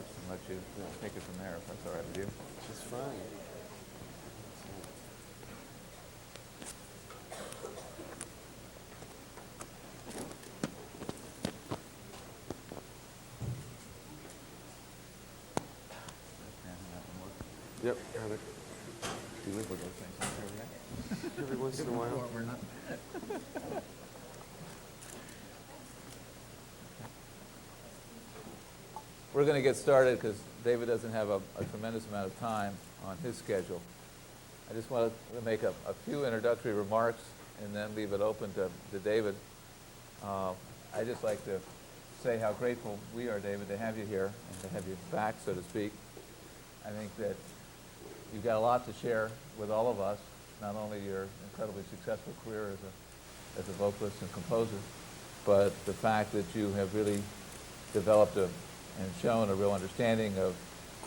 remarks and let you take it from there, if that's all right with you. It's fine. Yep, got it. Do you live with those things on every day? Every once in a while. We're not. We're going to get started because David doesn't have a tremendous amount of time on his schedule. I just wanted to make a few introductory remarks and then leave it open to David. I'd just like to say how grateful we are, David, to have you here and to have you back, so to speak. I think that you've got a lot to share with all of us, not only your incredibly successful career as a vocalist and composer, but the fact that you have really developed and shown a real understanding of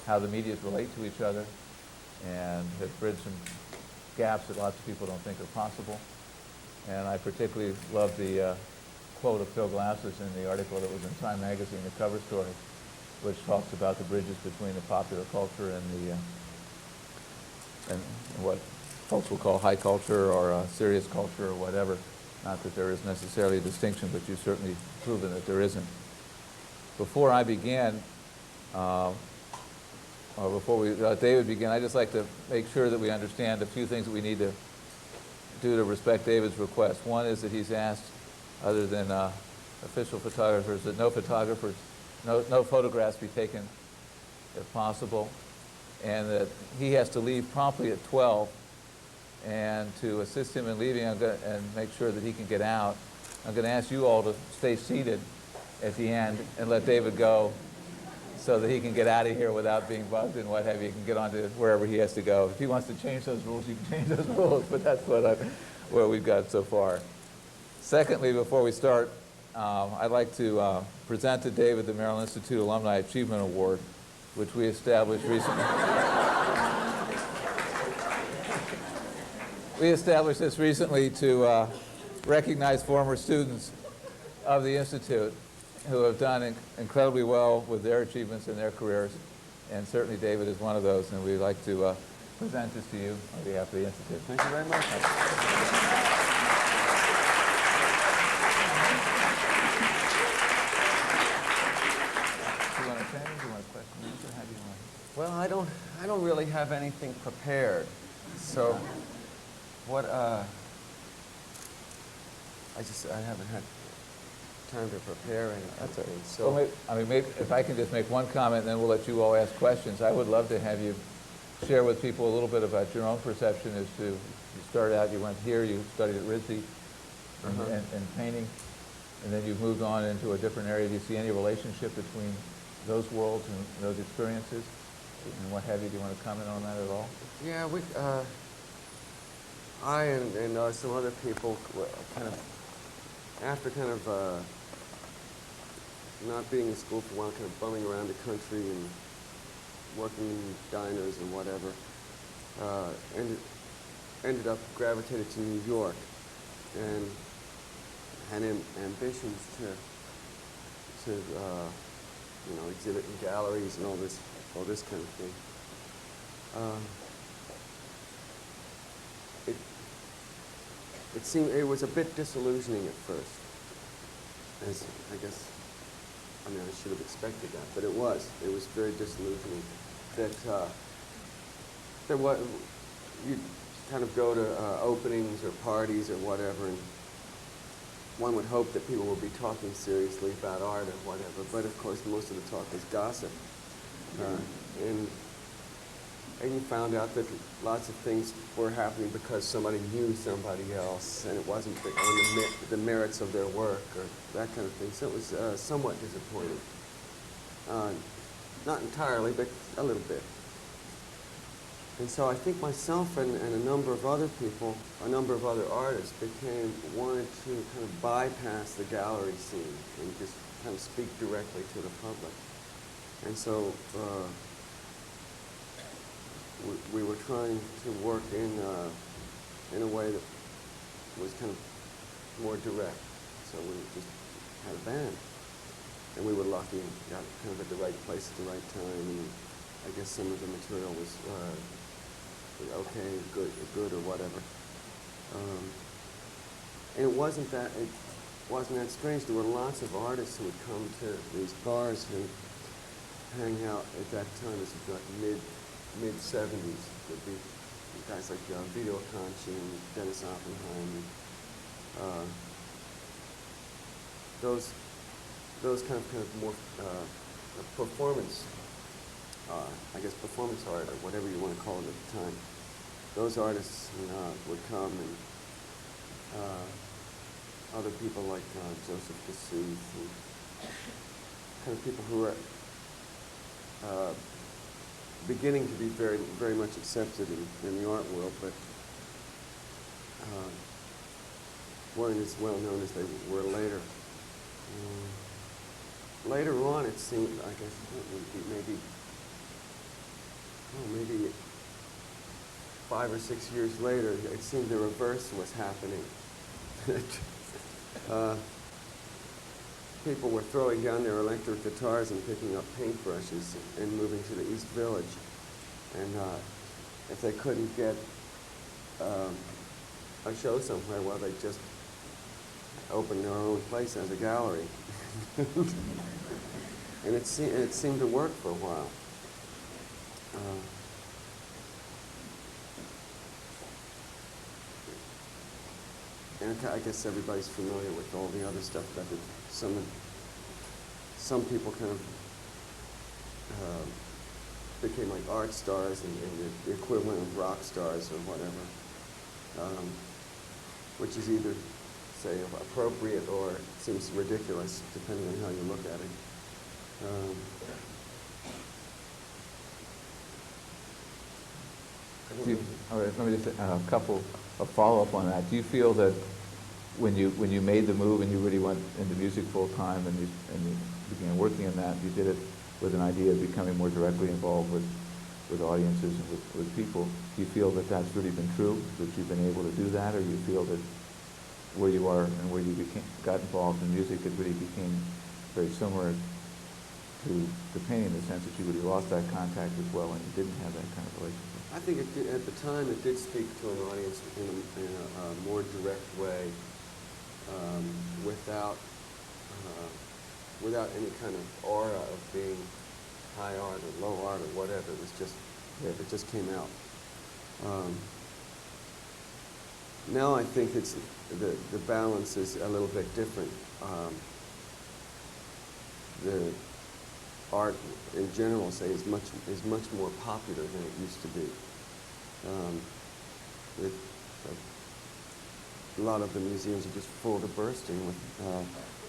how the medias relate to each other and have bridged some gaps that lots of people don't think are possible. And I particularly love the quote of Phil Glass's in the article that was in Time magazine, the cover story, which talks about the bridges between the popular culture and and what folks will call high culture or serious culture or whatever. Not that there is necessarily a distinction, but you've certainly proven that there isn't. Before I begin, or before David begin, I'd just like to make sure that we understand a few things that we need to do to respect David's request. One is that he's asked, other than official photographers, that no photographs be taken if possible, and that he has to leave promptly at 12. And to assist him in leaving and make sure that he can get out, I'm going to ask you all to stay seated at the end and let David go so that he can get out of here without being bugged and what have you. He can get on to wherever he has to go. If he wants to change those rules, you can change those rules, but that's what we've got so far. Secondly, before we start, I'd like to present to David the Merrill Institute Alumni Achievement Award, which we established recently. We established this recently to recognize former students of the Institute who have done incredibly well with their achievements in their careers, and certainly David is one of those, and we'd like to present this to you on behalf of the Institute. Thank you very much. Do you want to attend? Do you want a question and answer? How do you want? Well, I don't really have anything prepared. So what I haven't had time to prepare anything. That's all right. So Well, maybe if I can just make one comment, and then we'll let you all ask questions. I would love to have you share with people a little bit about your own perception as to, you started out, you went here, you studied at RISD in painting, and then you've moved on into a different area. Do you see any relationship between those worlds and those experiences and what have you? Do you want to comment on that at all? yeah, I and some other people after not being in school for a while, kind of bumming around the country and working in diners and whatever, ended up gravitated to New York and had ambitions to exhibit in galleries and all this kind of thing. It was a bit disillusioning at first, as I should have expected that, but it was very disillusioning that you'd kind of go to openings or parties or whatever, and one would hope that people would be talking seriously about art or whatever, but of course most of the talk was gossip. And you found out that lots of things were happening because somebody knew somebody else, and it wasn't on the merits of their work or that kind of thing. So it was somewhat disappointing. Not entirely, but a little bit. And so I think myself and a number of other people, a number of other artists, wanted to kind of bypass the gallery scene and just kind of speak directly to the public. And so we were trying to work in a way that was kind of more direct. So we just had a band. and we were lucky and got kind of at the right place at the right time. And I guess some of the material was okay, good or whatever. And it wasn't that strange. There were lots of artists who would come to these bars who hang out at that time. This was like mid 70s. There'd be guys like Vito Conchi and Dennis Oppenheim. Those kind of more performance, I guess performance art or whatever you want to call it at the time. Those artists would come, and other people like Joseph Kassuth, and kind of people who were beginning to be very, very much accepted in the art world, but weren't as well known as they were later. Later on, it seemed, I guess, maybe 5 or 6 years later, it seemed the reverse was happening. People were throwing down their electric guitars and picking up paintbrushes and moving to the East Village. And if they couldn't get a show somewhere, well, they just opened their own place as a gallery. And it seemed to work for a while. And I guess everybody's familiar with all the other stuff that some people kind of became like art stars and the equivalent of rock stars or whatever, which is either, say, appropriate or seems ridiculous, depending on how you look at it. All right, let me just a couple of follow-up on that. Do you feel that when you made the move and you really went into music full time and you began working in that, you did it with an idea of becoming more directly involved with audiences and with people? Do you feel that that's really been true, that you've been able to do that, or you feel that where you are and where you got involved in music, it really became very similar to the painting in the sense that you really lost that contact as well and you didn't have that kind of relationship? I think it did, at the time it did speak to an audience in a more direct way, without any kind of aura of being high art or low art or whatever. It was just, it just came out. Now I think it's the balance is a little bit different. The art in general, say, is much more popular than it used to be. A lot of the museums are just full to bursting with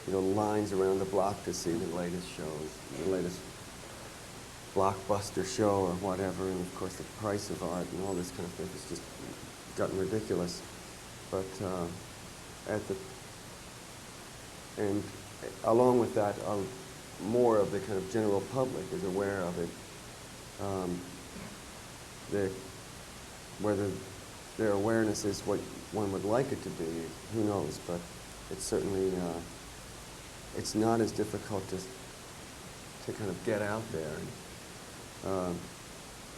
lines around the block to see the latest shows, the latest blockbuster show or whatever, and of course the price of art and all this kind of thing has just gotten ridiculous. But and along with that, more of the kind of general public is aware of it. Whether their awareness is what one would like it to be, who knows? But it's certainly it's not as difficult to kind of get out there and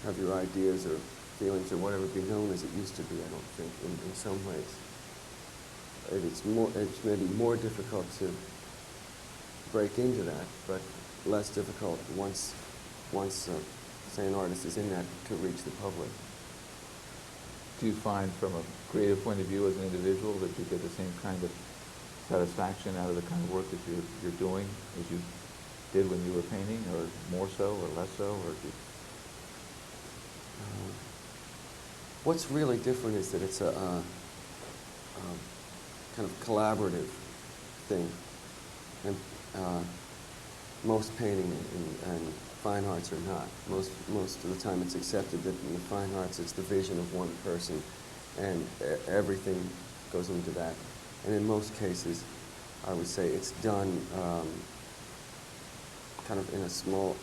have your ideas or feelings or whatever be known as it used to be. I don't think in some ways it's maybe more difficult to break into that, but less difficult once say an artist is in that to reach the public. Do you find from a creative point of view as an individual that you get the same kind of satisfaction out of the kind of work that you're doing as you did when you were painting, or more so or less so? Or what's really different is that it's a kind of collaborative thing. And most painting and fine arts are not. Most of the time it's accepted that in the fine arts it's the vision of one person and everything goes into that. And in most cases, I would say it's done kind of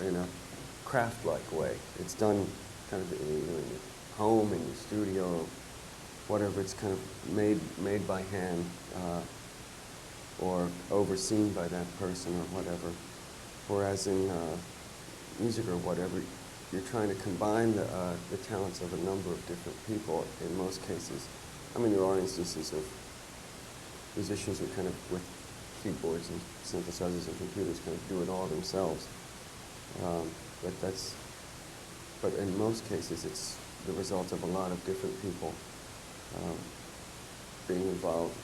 in a craft-like way. It's done kind of in your home, in your studio, whatever. It's kind of made by hand or overseen by that person or whatever. Whereas in music or whatever, you're trying to combine the talents of a number of different people in most cases. I mean, there are instances of musicians who kind of, with keyboards and synthesizers and computers, kind of do it all themselves. But in most cases, it's the result of a lot of different people being involved.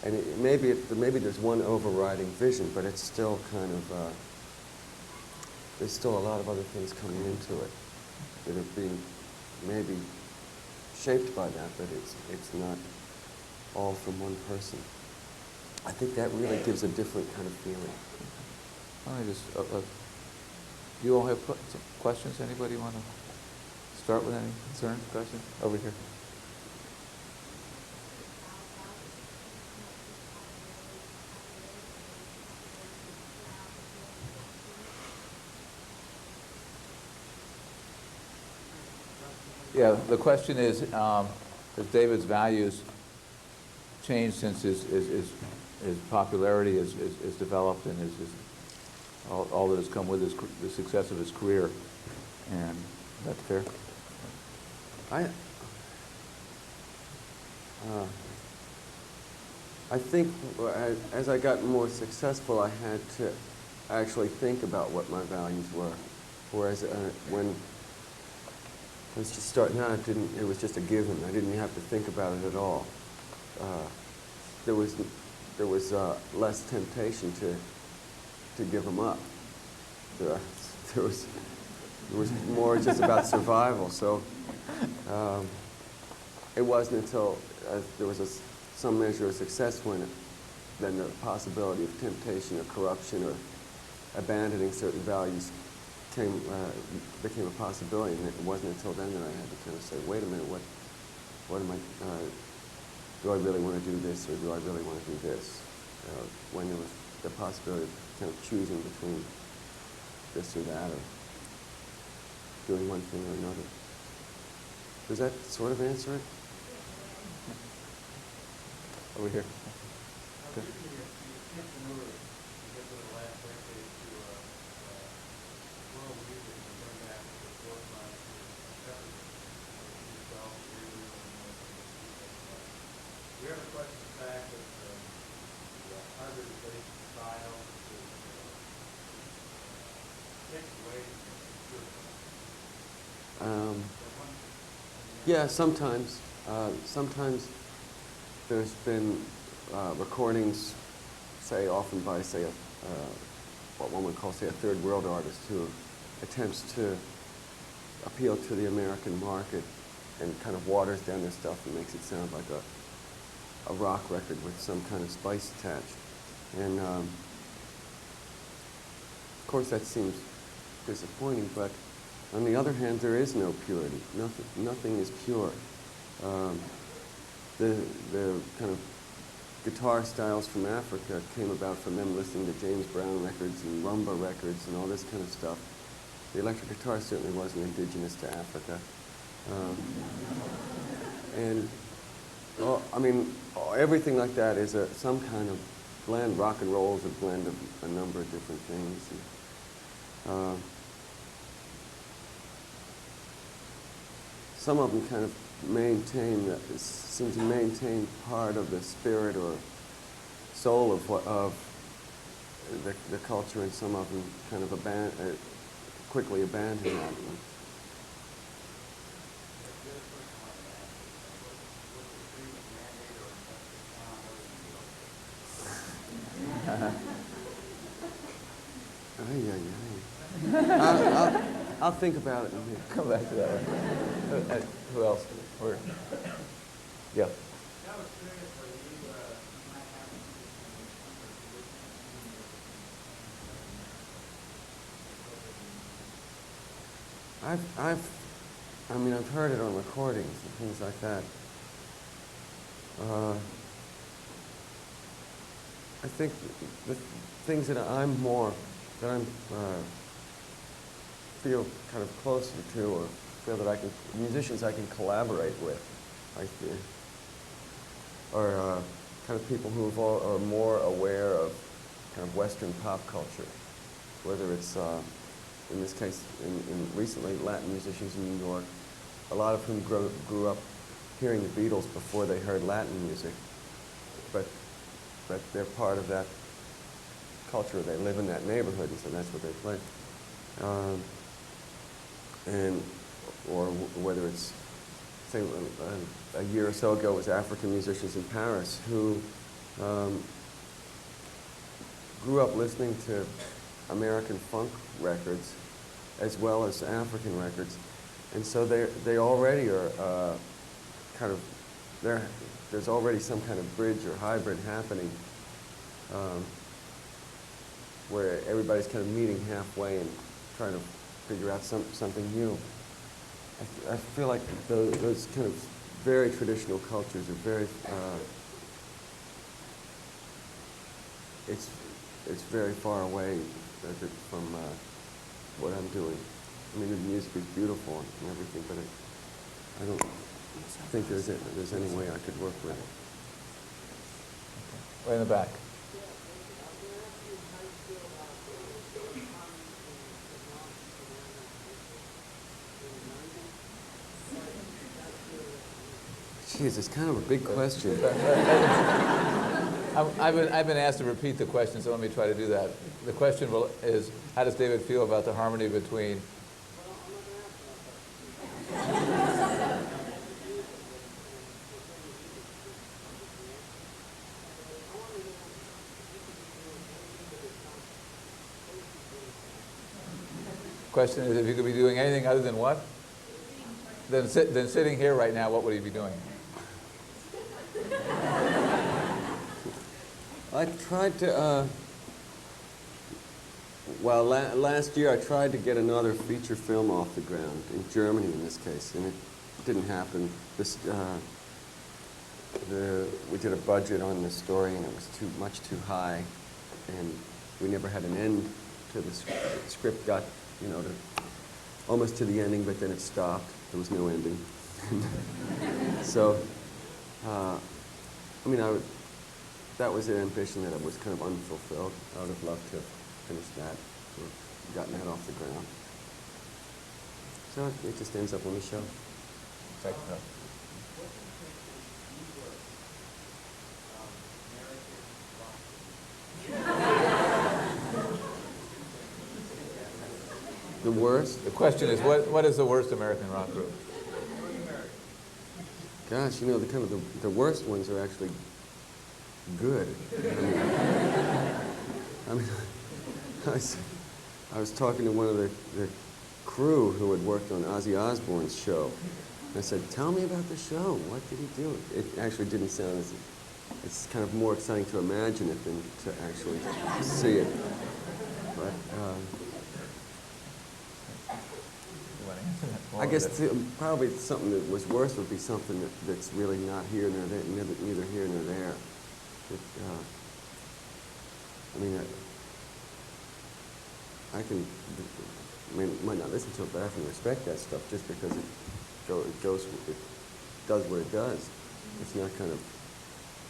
And maybe there's one overriding vision, but it's still kind of, there's still a lot of other things coming into it that are being maybe shaped by that, but it's not all from one person. I think that really gives a different kind of feeling. Let me just, do you all have some questions? Anybody want to start with any concerns, questions? Over here. Yeah, the question is, has David's values changed since his popularity is developed and all that has come with the success of his career? And that's fair? I think as I got more successful, I had to actually think about what my values were. Whereas when I was just starting out, it was just a given. I didn't have to think about it at all. There was less temptation to give them up. There was more just about survival. So it wasn't until there was some measure of success then the possibility of temptation or corruption or abandoning certain values became a possibility. And it wasn't until then that I had to kind of say, wait a minute, what am I? Do I really want to do this, or do I really want to do this? When there was the possibility of kind of choosing between this or that, or doing one thing or another. Does that sort of answer it? Over here. Okay. Yeah, sometimes. Sometimes there's been recordings, often by, what one would call, a third world artist who attempts to appeal to the American market and kind of waters down their stuff and makes it sound like a rock record with some kind of spice attached. And of course that seems disappointing, but on the other hand, there is no purity. Nothing is pure. The kind of guitar styles from Africa came about from them listening to James Brown records and rumba records and all this kind of stuff. The electric guitar certainly wasn't indigenous to Africa. Everything like that is some kind of blend. Rock and roll is a blend of a number of different things. Some of them kind of seem to maintain part of the spirit or soul of the culture, and some of them kind of quickly abandon that. I'll think about it. Come back to that. Who else? Yeah. I've heard it on recordings and things like that. I think the things that I feel kind of closer to, or feel that musicians I can collaborate with, are kind of people who are more aware of kind of Western pop culture. whether it's, in this case, in recently, Latin musicians in New York, a lot of whom grew up hearing the Beatles before they heard Latin music, but they're part of that culture. They live in that neighborhood, and so that's what they play. Or whether it's, say, a year or so ago, it was African musicians in Paris who grew up listening to American funk records as well as African records, and so they already are kind of there's already some kind of bridge or hybrid happening where everybody's kind of meeting halfway and trying to figure out something new. I feel like those kind of very traditional cultures are very, it's very far away from what I'm doing. I mean, the music is beautiful and everything, but I don't think there's any way I could work with it. Way in the back. Jeez, it's kind of a big question. I've been asked to repeat the question, so let me try to do that. The question is, how does David feel about the harmony between... Question is, if you could be doing anything other than what? Than sitting here right now, what would you be doing? I tried to, last year I tried to get another feature film off the ground, in Germany in this case, and it didn't happen. We did a budget on the story, and it was much too high, and we never had an end to the script. The script got, almost to the ending, but then it stopped. There was no ending. So, that was an ambition that was kind of unfulfilled. I would have loved to have finished that, or gotten that off the ground. So it just ends up on the show. Second row. The worst? The question is, what is the worst American rock group? Gosh, the worst ones are actually good. I was talking to one of the crew who had worked on Ozzy Osbourne's show. I said, "Tell me about the show. What did he do?" It actually didn't sound as... It's kind of more exciting to imagine it than to actually see it. But I guess probably something that was worse would be something that's really not here nor there, neither here nor there. Might not listen to it, but I can respect that stuff just because it does what it does. It's not kind of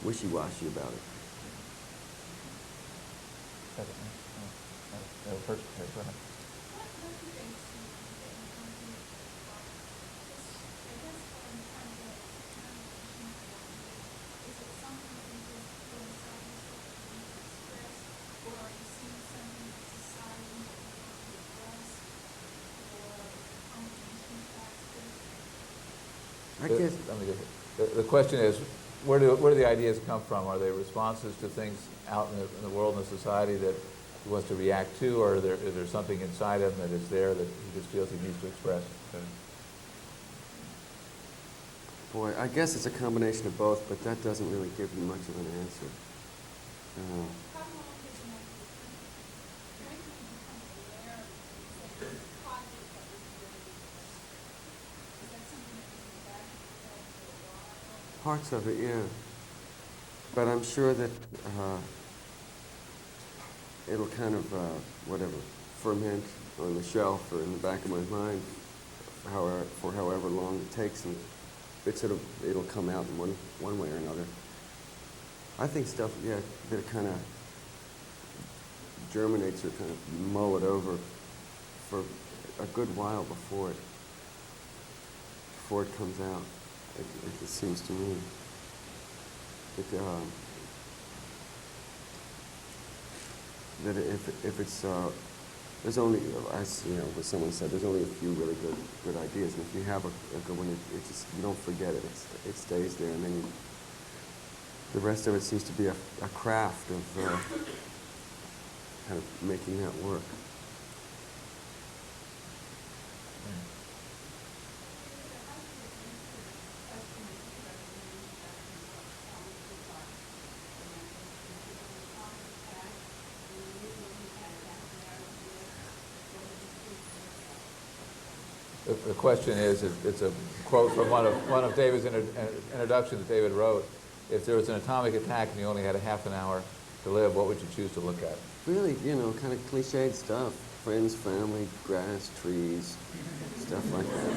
wishy-washy about it. First, go ahead. I guess the question is, where do the ideas come from? Are they responses to things out in the world and the society that he wants to react to, or is there something inside him that is there that he just feels he needs to express? Boy, I guess it's a combination of both, but that doesn't really give you much of an answer. Parts of it, yeah. But I'm sure that it'll kind of, ferment on the shelf or in the back of my mind for however long it takes, and it'll come out in one way or another. I think stuff, that kind of germinates or kind of you mull it over for a good while before it comes out. It seems to me. That if it's there's only, as you know, what someone said, there's only a few really good ideas, and if you have a good one, it just, you don't forget it. It stays there, and then the rest of it seems to be a craft of kind of making that work. The question is, it's a quote from one of David's introduction that David wrote. If there was an atomic attack and you only had a half an hour to live, what would you choose to look at? Really, kind of cliched stuff. Friends, family, grass, trees, stuff like that.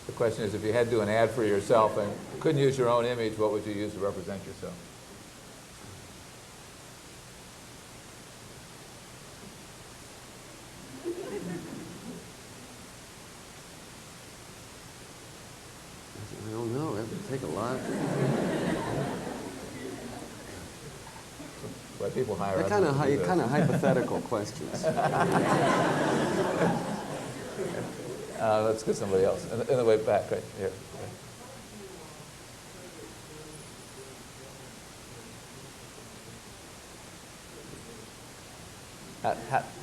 The question is, if you had to do an ad for yourself and couldn't use your own image, what would you use to represent yourself? I don't know. It would take a lot. Why people hire They're us kind to do this. of hypothetical questions. Let's get somebody else. In the way back, right here.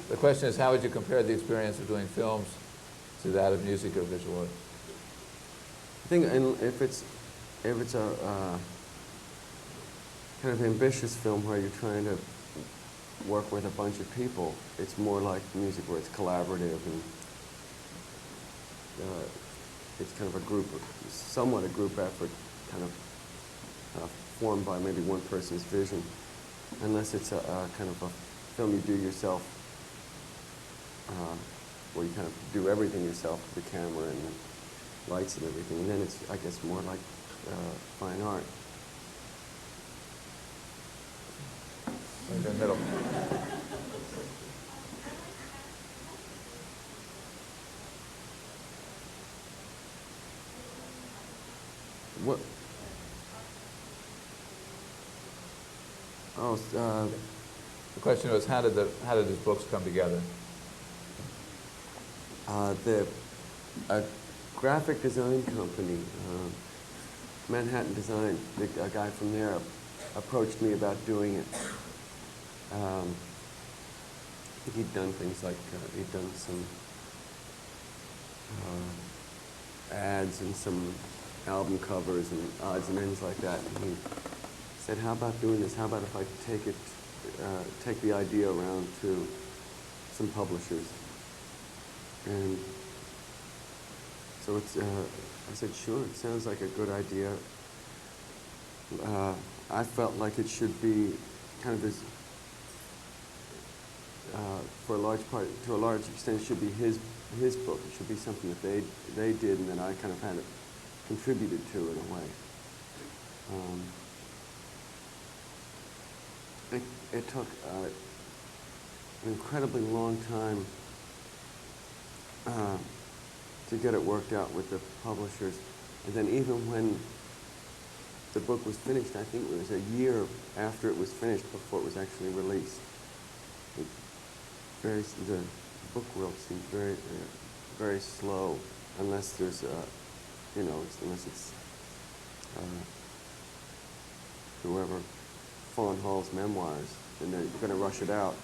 The question is, how would you compare the experience of doing films to that of music or visual art? I think if it's a kind of ambitious film where you're trying to work with a bunch of people, it's more like music where it's collaborative and it's kind of somewhat a group effort, kind of formed by maybe one person's vision, unless it's a kind of a film you do yourself, where you kind of do everything yourself, the camera and the lights and everything, and then it's, I guess, more like fine art. In the middle. What? Oh, The question was, how did these books come together? A graphic design company, Manhattan Design, a guy from there approached me about doing it. I think he'd done things like, he'd done some ads and some album covers and odds and ends like that. And he said, how about doing this? How about if I take the idea around to some publishers? And so I said, sure, it sounds like a good idea. I felt like it should be kind of this, to a large extent, it should be his book. It should be something that they did, and then I kind of had it contributed to in a way. It took an incredibly long time to get it worked out with the publishers, and then even when the book was finished, I think it was a year after it was finished before it was actually released. The book world seems very, very slow, unless there's, unless it's whoever Fawn Hall's memoirs, and they're going to rush it out.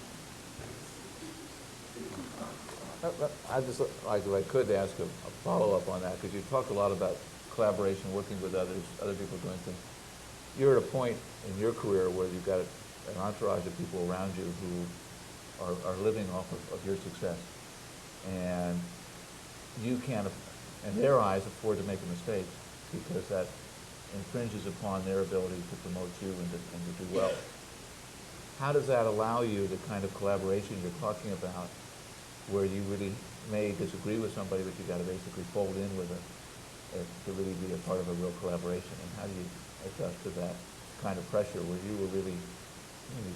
I'd just like, if I could, ask a follow-up on that, because you talked a lot about collaboration, working with others, other people doing things. You're at a point in your career where you've got an entourage of people around you who are living off of your success. And you can't, in their eyes, afford to make a mistake, because that infringes upon their ability to promote you and to do well. How does that allow you the kind of collaboration you're talking about, where you really may disagree with somebody, but you got to basically fold in with it to really be a part of a real collaboration. And how do you adjust to that kind of pressure where you were really, you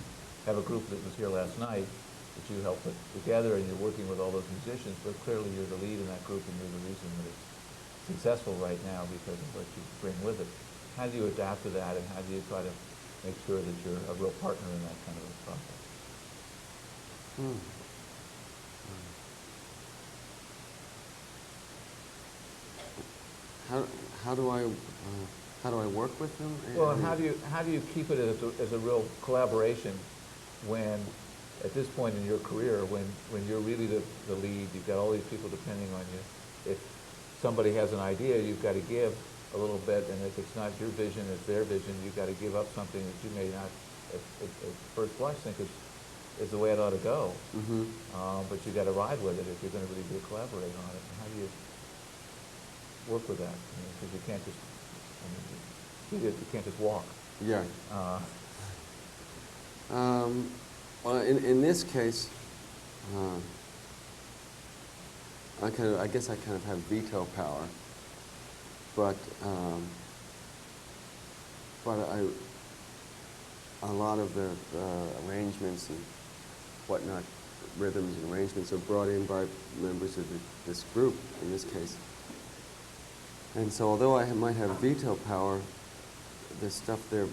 have a group that was here last night that you helped put together and you're working with all those musicians, but clearly you're the lead in that group and you're the reason that it's successful right now because of what you bring with it. How do you adapt to that and how do you try to make sure that you're a real partner in that kind of a process? How do I work with them? Well, and how do you keep it as a real collaboration when, at this point in your career, when you're really the lead, you've got all these people depending on you. If somebody has an idea, you've got to give a little bit, and if it's not your vision, it's their vision, you've got to give up something that you may not, at first blush, think is the way it ought to go. Mm-hmm. But you've got to ride with it if you're going to really be a collaborator on it. And how do you work with that? Because you can't just, you can't just walk. Yeah. Well, in this case, I guess I kind of have veto power, but a lot of the arrangements and whatnot, rhythms and arrangements are brought in by members of this group in this case. And so although I might have veto power, the stuff they're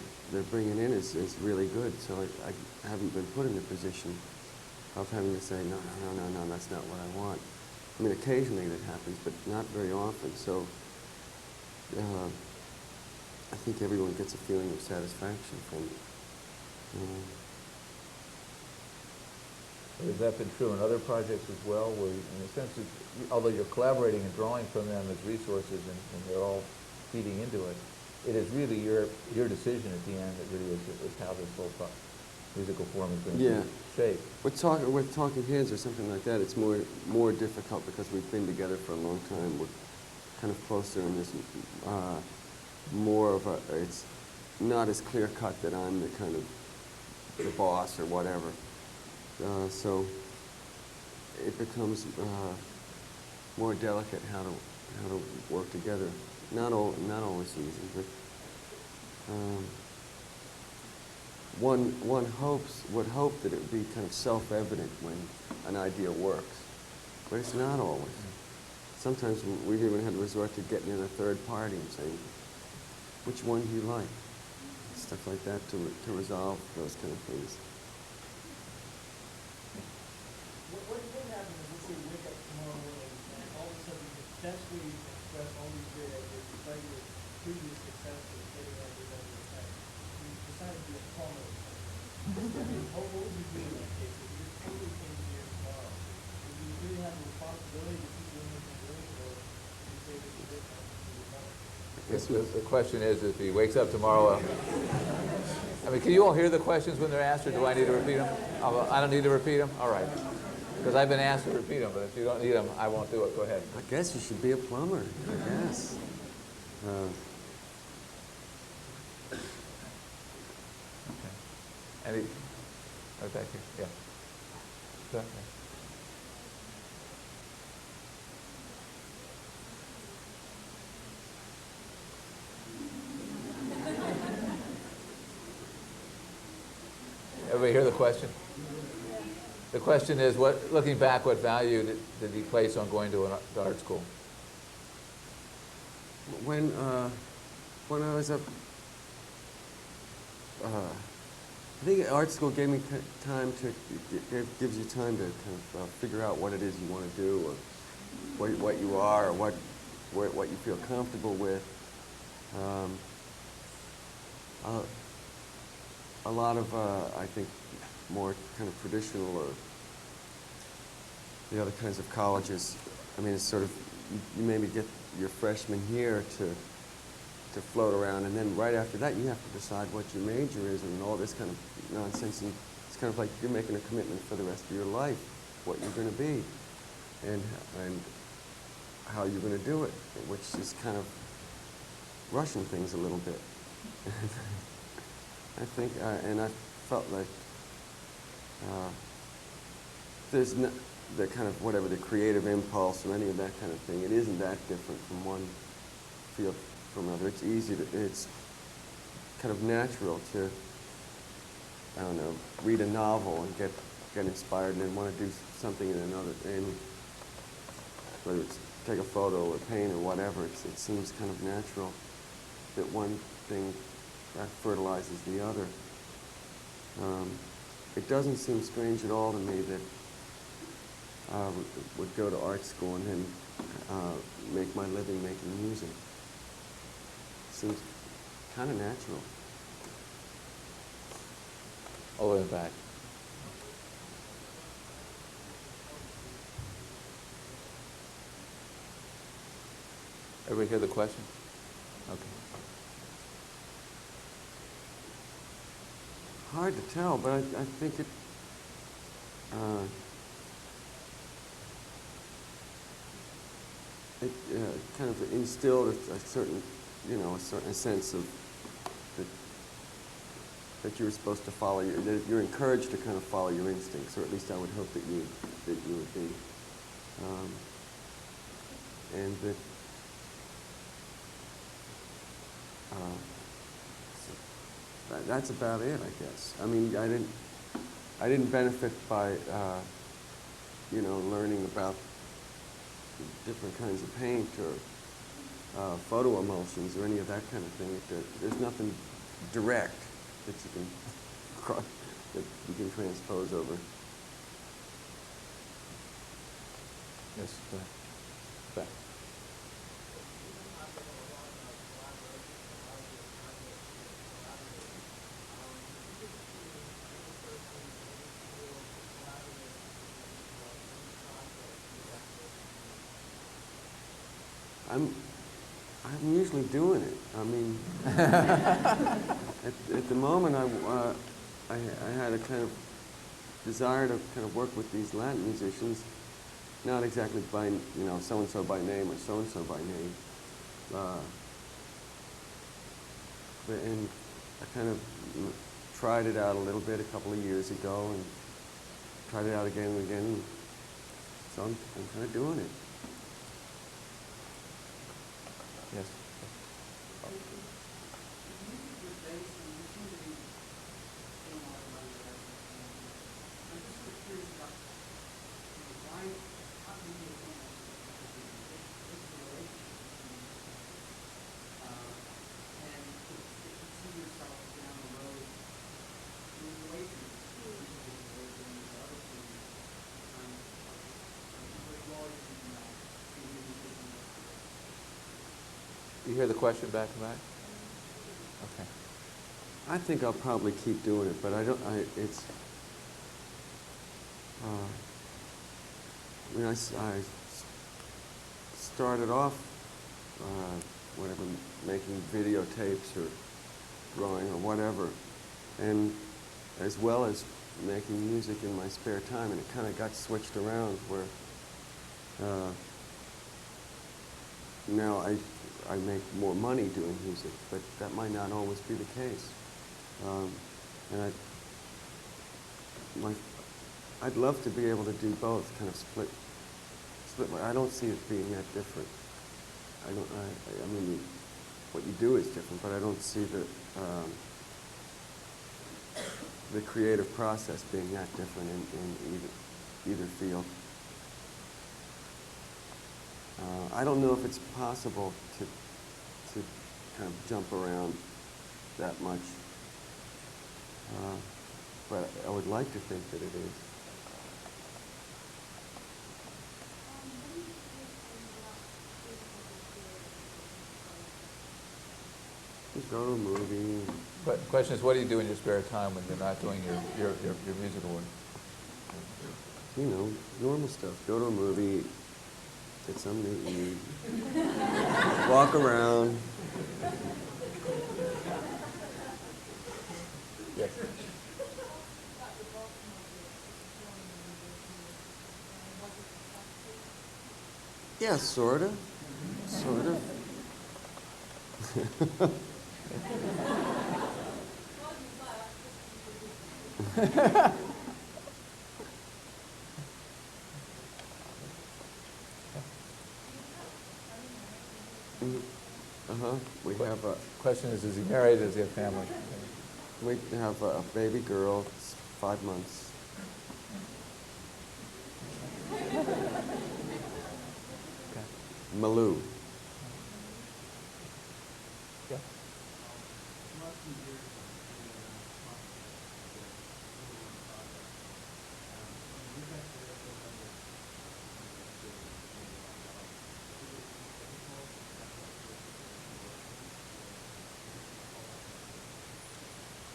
bringing in is really good. So I haven't been put in the position of having to say, no, that's not what I want. I mean, occasionally that happens, but not very often. So I think everyone gets a feeling of satisfaction from it. Has that been true in other projects as well, where in a sense, although you're collaborating and drawing from them as resources and they're all feeding into it, it is really your decision at the end that really is how this whole musical form is going to shape. With Talking Heads or something like that, it's more difficult because we've been together for a long time. We're kind of closer in this, more of a, it's not as clear cut that I'm the kind of the boss or whatever. So it becomes more delicate how to work together. Not always easy, but one would hope that it would be kind of self-evident when an idea works, but it's not always. Sometimes we've even had to resort to getting in a third party and saying, which one do you like? Stuff like that to resolve those kind of things. What happens is, let's say you wake up tomorrow morning and all of a sudden you successfully express all these great ideas despite your previous success with getting ideas out of your head. You decide to be a plumber or something. What would you do in that case? If you just totally came here tomorrow, would you really have the responsibility to keep doing what you're doing, or would you say this is it, now to move on? The question is, if he wakes up tomorrow, I mean, can you all hear the questions when they're asked, or do I need to repeat them? I don't need to repeat them? All right. Because I've been asked to repeat them, but if you don't need them, I won't do it. Go ahead. I guess you should be a plumber, I guess. Any, right back here, yeah. Go ahead. Everybody hear the question? The question is, looking back, what value did he place on going to art school? When I was up, I think art school gave me time to, gives you time to kind of figure out what it is you want to do, or what you are, or what you feel comfortable with. A lot of, I think, more kind of traditional or the other kinds of colleges, I mean, it's sort of, you maybe get your freshman year to float around, and then right after that you have to decide what your major is and all this kind of nonsense, and it's kind of like you're making a commitment for the rest of your life, what you're going to be, and how you're going to do it, which is kind of rushing things a little bit. I think, and I felt like the kind of whatever the creative impulse or any of that kind of thing, it isn't that different from one field from another. It's easy to, it's kind of natural to, I don't know, read a novel and get inspired and then want to do something in another, and whether it's take a photo or paint or whatever, it seems kind of natural that one thing that fertilizes the other. It doesn't seem strange at all to me that I would go to art school and then make my living making music. Seems kind of natural. All the way back. Everybody hear the question? Okay. Hard to tell, but I think it kind of instilled a certain, a certain sense of that you're supposed to follow that you're encouraged to kind of follow your instincts, or at least I would hope that you would be, and that. That's about it, I guess. I mean, I didn't benefit by, learning about different kinds of paint or photo emulsions or any of that kind of thing. There's nothing direct that that you can transpose over. Yes, go ahead. Back. I'm usually doing it. I mean, at the moment, I had a kind of desire to kind of work with these Latin musicians, not exactly by so and so by name or so and so by name, and I kind of tried it out a little bit a couple of years ago, and tried it out again and again. And so I'm kind of doing it. Yes. You hear the question back to back? Okay. I think I'll probably keep doing it, but it's, I started off, whatever, making videotapes or drawing or whatever, and as well as making music in my spare time, and it kind of got switched around where now I make more money doing music, but that might not always be the case. And I'd love to be able to do both, kind of split. I don't see it being that different. I mean, what you do is different, but I don't see the creative process being that different in either field. I don't know if it's possible to kind of jump around that much, but I would like to think that it is. Just go to a movie. But the question is, what do you do in your spare time when you're not doing your musical work? Normal stuff. Go to a movie, get something to eat, walk around. Yes. Yeah, sort of. Sort of. We have a Question is he married? Does he have family? baby girl. It's 5 months. Okay. Malou. Yeah.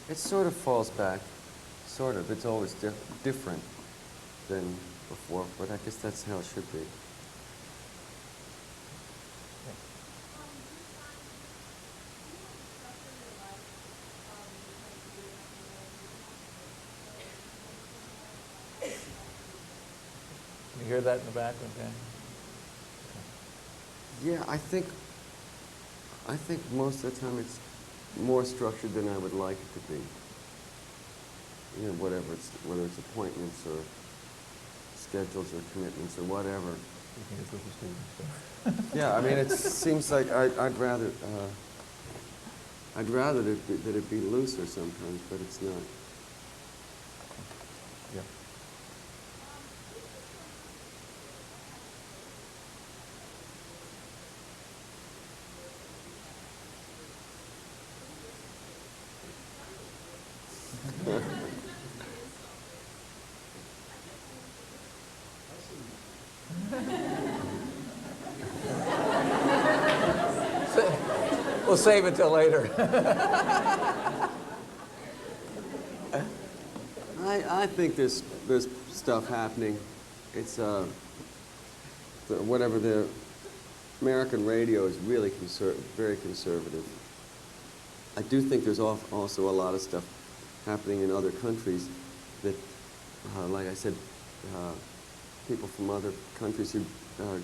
It sort of falls back, sort of. It's always different than before, but I guess that's how it should be. Can you hear that in the back? Okay. Yeah, I think most of the time it's more structured than I would like it to be. You know, whether it's appointments or schedules or commitments or whatever. You think it's with the students? Yeah, I mean, it seems like I'd rather that it be looser sometimes, but it's not. Yeah. We'll save it till later. I think there's stuff happening. It's whatever the American radio is really very conservative. I do think there's also a lot of stuff happening in other countries that, like I said, people from other countries who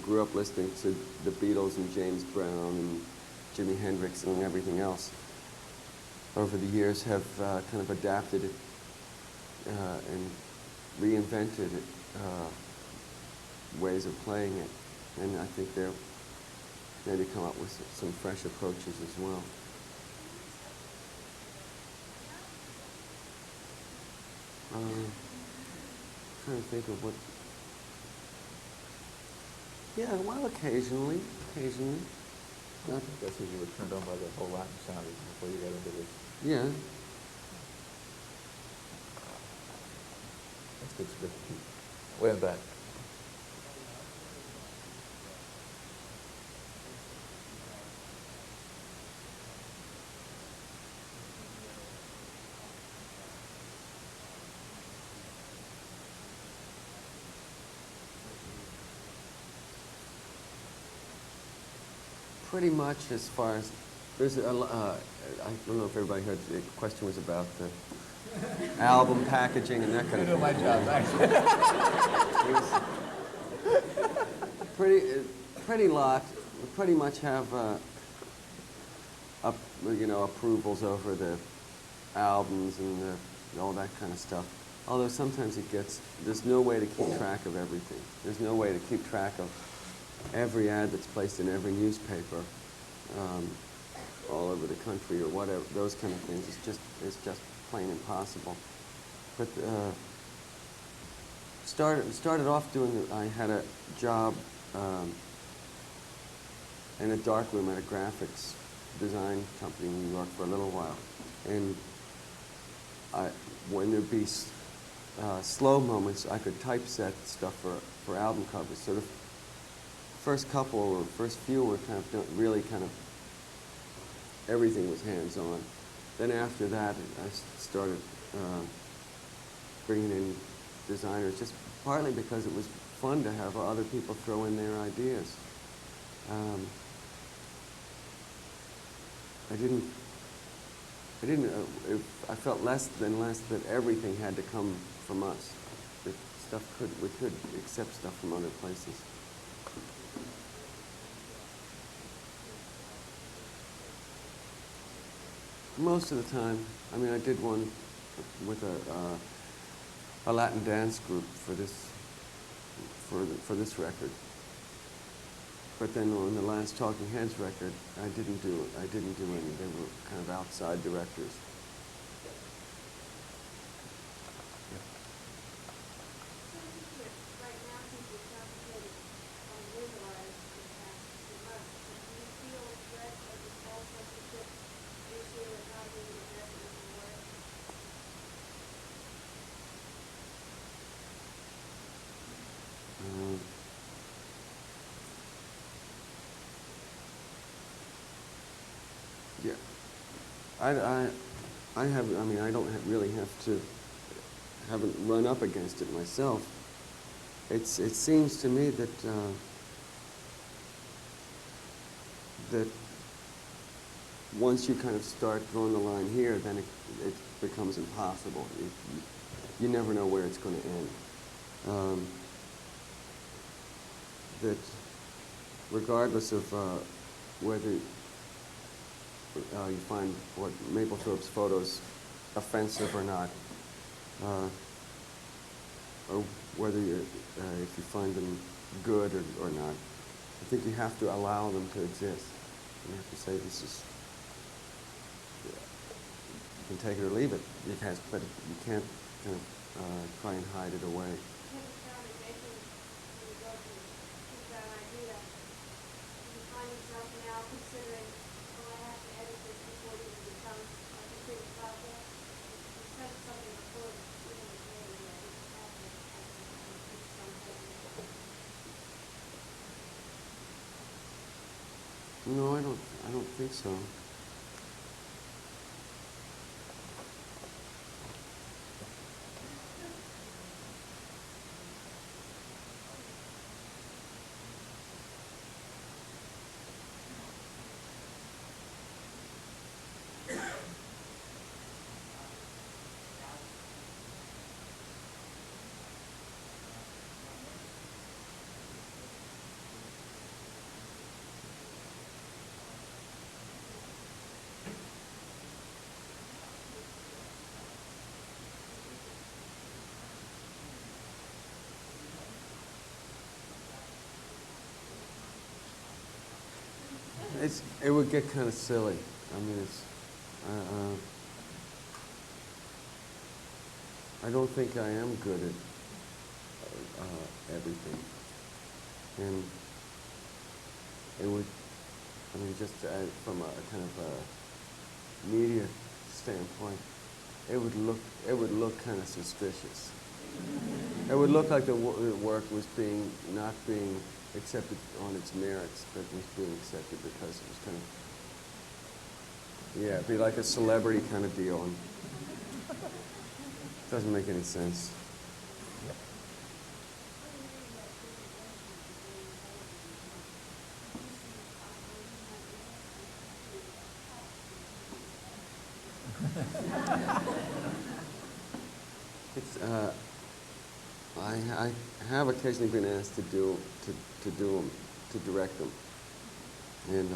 grew up listening to the Beatles and James Brown and Jimi Hendrix and everything else over the years have kind of adapted it and reinvented it, ways of playing it. And I think they're maybe come up with some fresh approaches as well. Trying to think of what. Yeah, well, occasionally. Not, I guess you were turned on by the whole Latin sound before you got into this. yeah. That's good to keep. Way in the back. Pretty much as far as, there's I don't know if everybody heard, the question was about the album packaging and that kind of thing. My job, thanks. Pretty lot. We pretty much have, approvals over the albums and all that kind of stuff. Although sometimes there's no way to keep track of everything. There's no way to keep track of every ad that's placed in every newspaper all over the country or whatever, those kind of things. It's just plain impossible. But started off I had a job in a darkroom at a graphics design company in New York for a little while. And when there'd be slow moments, I could typeset stuff for album covers. Sort of first couple or first few were really kind of everything was hands-on. Then after that, I started bringing in designers, just partly because it was fun to have other people throw in their ideas. I felt less that everything had to come from us. That we could accept stuff from other places. Most of the time. I mean, I did one with a Latin dance group for this record. But then on the last Talking Heads record, I didn't do any. They were kind of outside directors. So right now, since you're concentrating on visualize the past 2 months, do you feel a threat of this whole censorship issue and not being addressed in some way? Um, yeah, I have. I mean, I don't really have to. Haven't run up against it myself. It seems to me that that once you kind of start drawing the line here, then it becomes impossible. You never know where it's going to end. That regardless of whether you find what Mapplethorpe's photos offensive or not, or whether if you find them good or not, I think you have to allow them to exist. You have to say this is. You can take it or leave it. But you can't kind of try and hide it away. Have you found that Jason, when you go to choose that idea, do you find yourself now considering, oh, I have to edit this before it even becomes a completed project? You said something before that even with maybe I didn't have to put something. No, I don't think so. It would get kind of silly. I mean, I don't think I am good at everything, and it would. I mean, just from a kind of a media standpoint, it would look kind of suspicious. It would look like the work was not being accepted on its merits, but was being accepted because it was kind of, yeah, it'd be like a celebrity kind of deal, and it doesn't make any sense. It's, I have occasionally been asked to direct them, and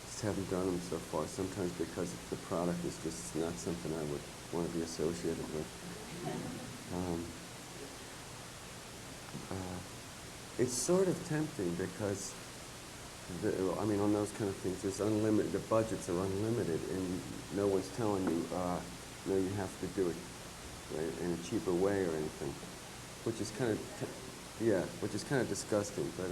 just haven't done them so far. Sometimes because the product is just not something I would want to be associated with. It's sort of tempting because, I mean, on those kind of things, it's unlimited. The budgets are unlimited, and no one's telling you, no, you have to do it in a cheaper way or anything, which is kind of, which is kind of disgusting. But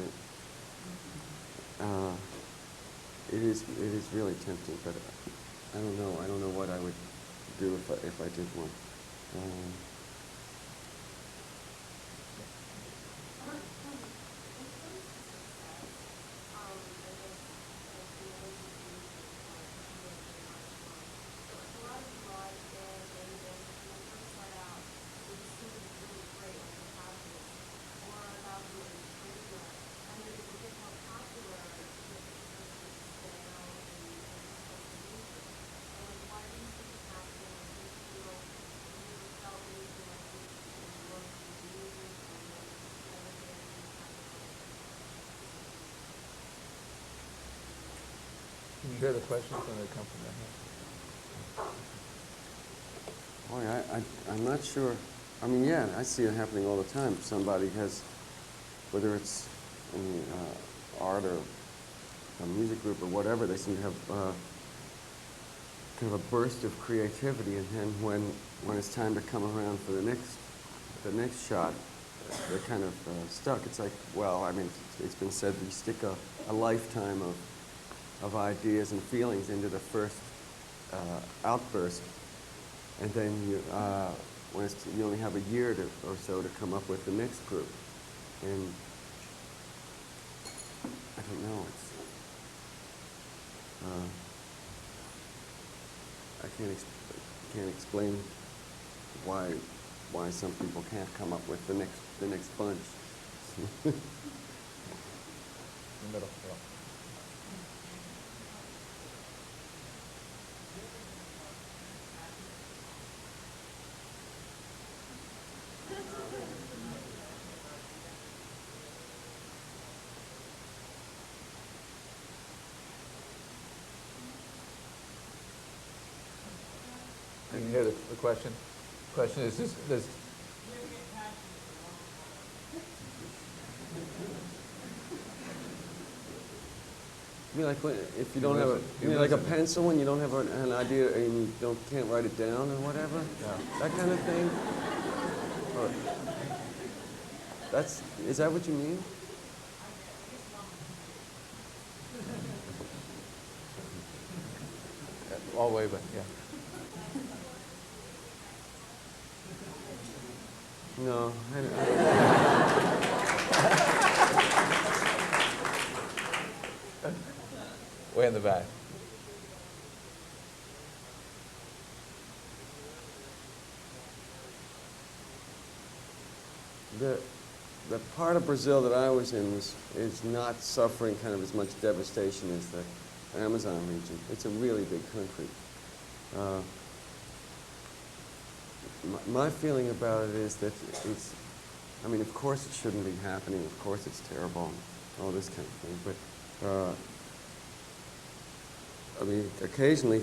it is really tempting. But I don't know. I don't know what I would do if I did one. Can you hear the questions when they come from that? Boy, I'm not sure. I mean, yeah, I see it happening all the time. Somebody has, whether it's art or a music group or whatever, they seem to have kind of a burst of creativity, and then when it's time to come around for the next shot, they're kind of stuck. It's like, well, I mean, it's been said that you stick a lifetime of ideas and feelings into the first outburst, and then you only have a year or so to come up with the next group. And I don't know, I can't explain why some people can't come up with the next bunch. In the middle. Yeah. Can you hear the question? The question is, does You mean like if you don't have a, you mean like a pencil when you don't have an idea and you can't write it down or whatever? Yeah. That kind of thing? Or, is that what you mean? all way, but yeah. No, Way in the back. The part of Brazil that I was in is not suffering kind of as much devastation as the Amazon region. It's a really big country. My feeling about it is that I mean, of course it shouldn't be happening. Of course it's terrible, and all this kind of thing. But I mean, occasionally,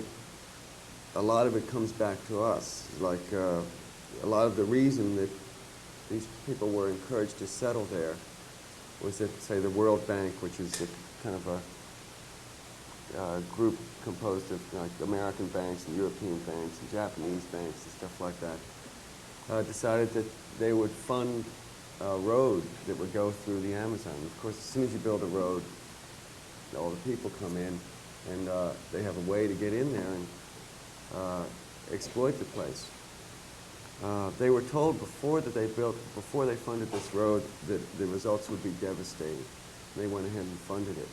a lot of it comes back to us. Like a lot of the reason that these people were encouraged to settle there was that, say, the World Bank, which is kind of a group composed of like American banks and European banks and Japanese banks and stuff like that, decided that they would fund a road that would go through the Amazon. Of course, as soon as you build a road, all the people come in, and they have a way to get in there and exploit the place. They were told before they funded this road that the results would be devastating. They went ahead and funded it.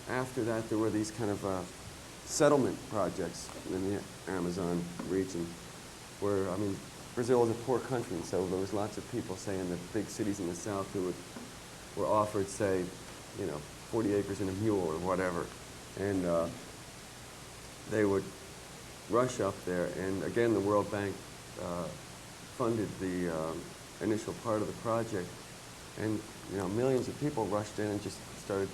After that, there were these kind of settlement projects in the Amazon region where, I mean, Brazil is a poor country, and so there was lots of people, say, in the big cities in the south who were offered, say, 40 acres and a mule or whatever. And they would rush up there, and again, the World Bank funded the initial part of the project, and millions of people rushed in and just started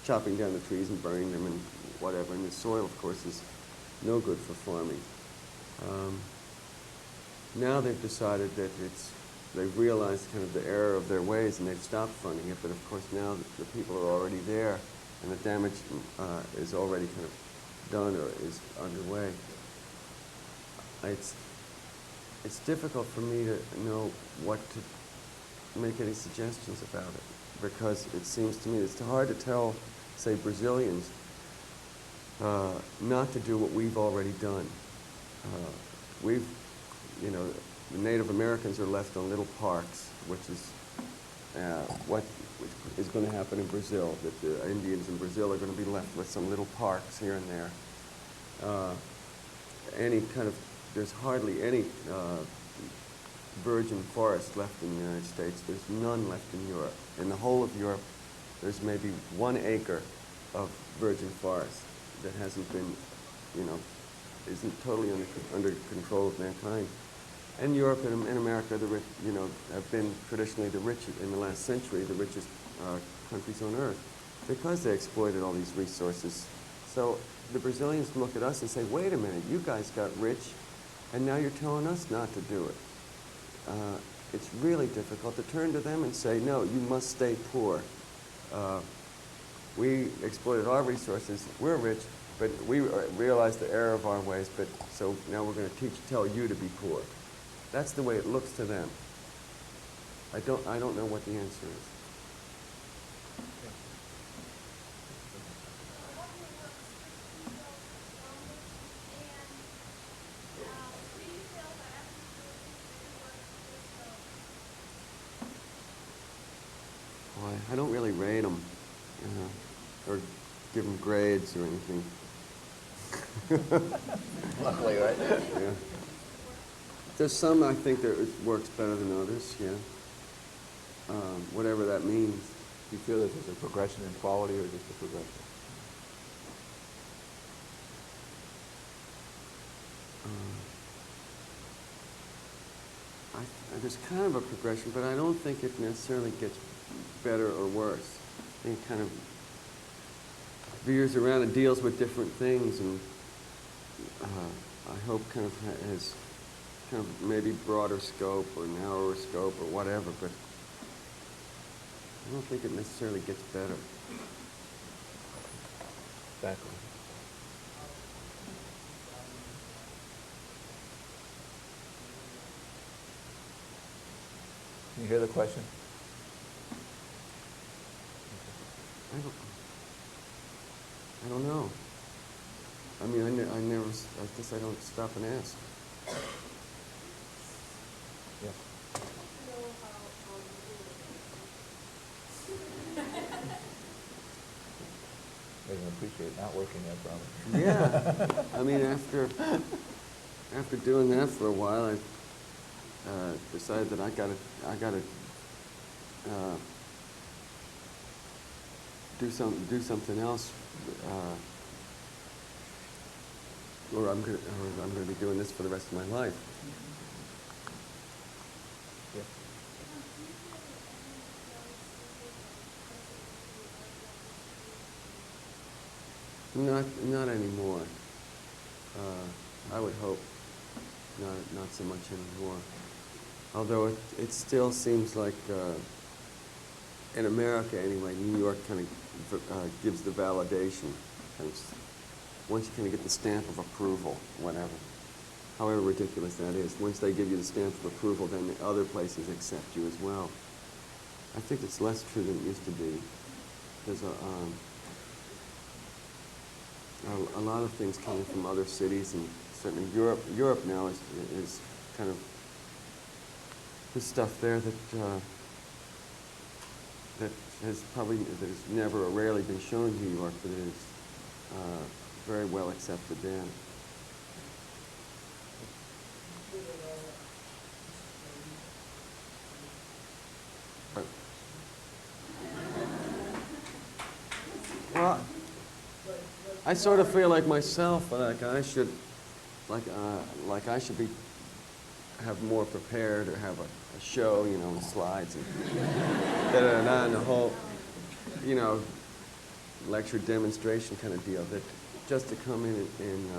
chopping down the trees and burning them and whatever. And the soil, of course, is no good for farming. Now they've decided that they've realized kind of the error of their ways, and they've stopped funding it. But of course, now the people are already there, and the damage is already kind of done or is underway. It's difficult for me to know what to make any suggestions about it, because it seems to me it's hard to tell, say, Brazilians not to do what we've already done. The Native Americans are left on little parks, which is what is going to happen in Brazil, that the Indians in Brazil are going to be left with some little parks here and there. There's hardly any virgin forest left in the United States. There's none left in Europe. In the whole of Europe, there's maybe 1 acre of virgin forest that hasn't been, isn't totally under control of mankind. And Europe and America, have been traditionally in the last century, the richest countries on earth, because they exploited all these resources. So the Brazilians look at us and say, wait a minute, you guys got rich, and now you're telling us not to do it. it's really difficult to turn to them and say, no, you must stay poor. We exploited our resources. We're rich, but we realized the error of our ways. But so now we're going to tell you to be poor. That's the way it looks to them. I don't know what the answer is. Well, I don't really rate them or give them grades or anything. Luckily, right? Yeah. There's some I think that it works better than others, yeah. Whatever that means. Do you feel that there's a progression in quality or just a progression? There's kind of a progression, but I don't think it necessarily gets better or worse. I think it kind of veers around and deals with different things, and I hope kind of has kind of maybe broader scope or narrower scope or whatever, but I don't think it necessarily gets better. Exactly. Can you hear the question? I don't know. I mean, I guess I don't stop and ask. Yes. They can appreciate not working there, probably. Yeah. I mean, after doing that for a while, I decided that I gotta do something else, or I'm gonna be doing this for the rest of my life. Yeah. Not anymore. I would hope not so much anymore. Although it still seems like in America anyway, New York kind of gives the validation. Kind of, once you kind of get the stamp of approval, whatever, however ridiculous that is, once they give you the stamp of approval, then the other places accept you as well. I think it's less true than it used to be. There's a lot of things coming from other cities, and certainly Europe now is kind of this stuff there that has never or rarely been shown in New York, but is very well accepted there. Well, I sort of feel like myself, like I should be have more prepared, or have a show, and slides and da-da-da-da, and the whole, lecture demonstration kind of deal. That just to come in and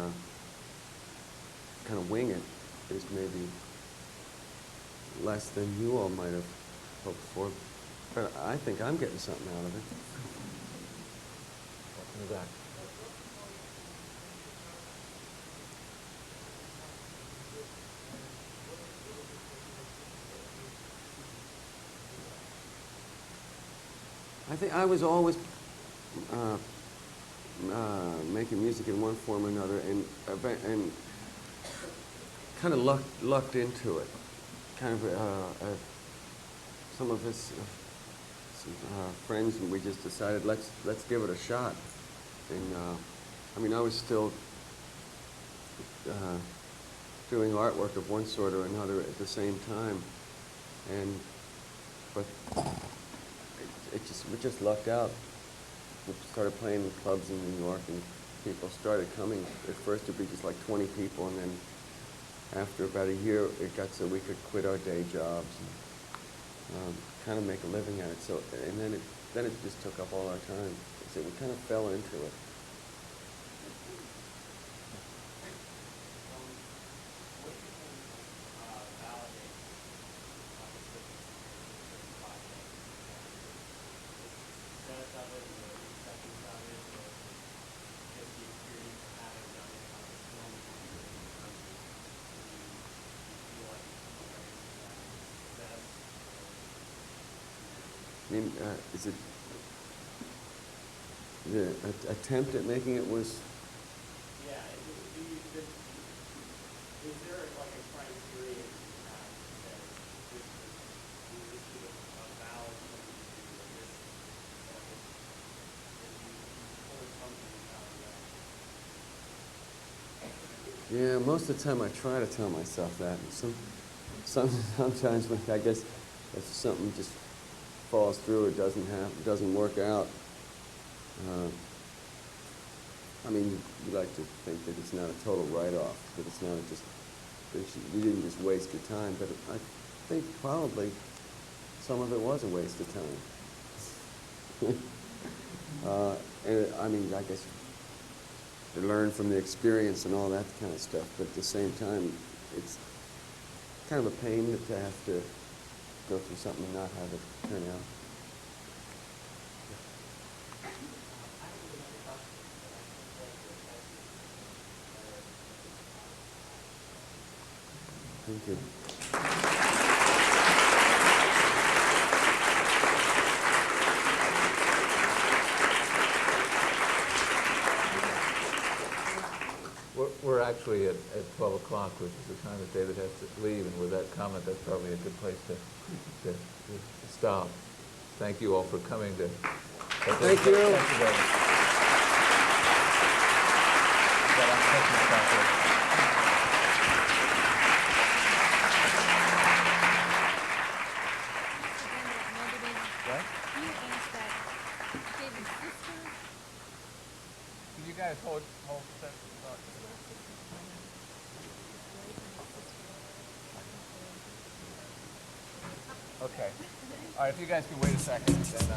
kind of wing it is maybe less than you all might have hoped for. But I think I'm getting something out of it. Welcome to that. I think I was always making music in one form or another, and kind of lucked into it. Kind of some of us friends, and we just decided let's give it a shot. And I mean, I was still doing artwork of one sort or another at the same time, but we just lucked out. We started playing in clubs in New York, and people started coming. At first it'd be just like 20 people, and then after about a year, it got so we could quit our day jobs and kind of make a living at it. So, and then it just took up all our time. So we kind of fell into it. I mean, is it the attempt at making it was? Yeah, is there like a criteria you have that this is a valid thing to do, or this, if you pull something out of that? Yeah, most of the time I try to tell myself that. And sometimes when I guess if something just falls through or doesn't work out, I mean, you like to think that it's not a total write-off, that it's not just, that you didn't just waste your time, but I think probably some of it was a waste of time. And I mean, I guess to learn from the experience and all that kind of stuff, but at the same time, it's kind of a pain to have to go through something and not have it turn out. Thank you. We're actually at 12 o'clock, which is the time that David has to leave, and with that comment, that's probably a good place to stop. Thank you all for coming to. Thank you. Thank you very much. What? You asked that David's sister. Can you guys hold that? Okay. All right, if you guys can wait a second, then.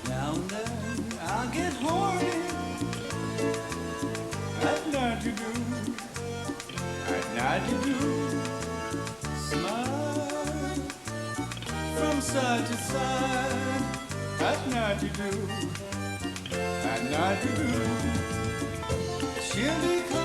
Now and then I'll get horny. At night you do. At night you do. Smile from side to side. At night you do. At night you do. She'll be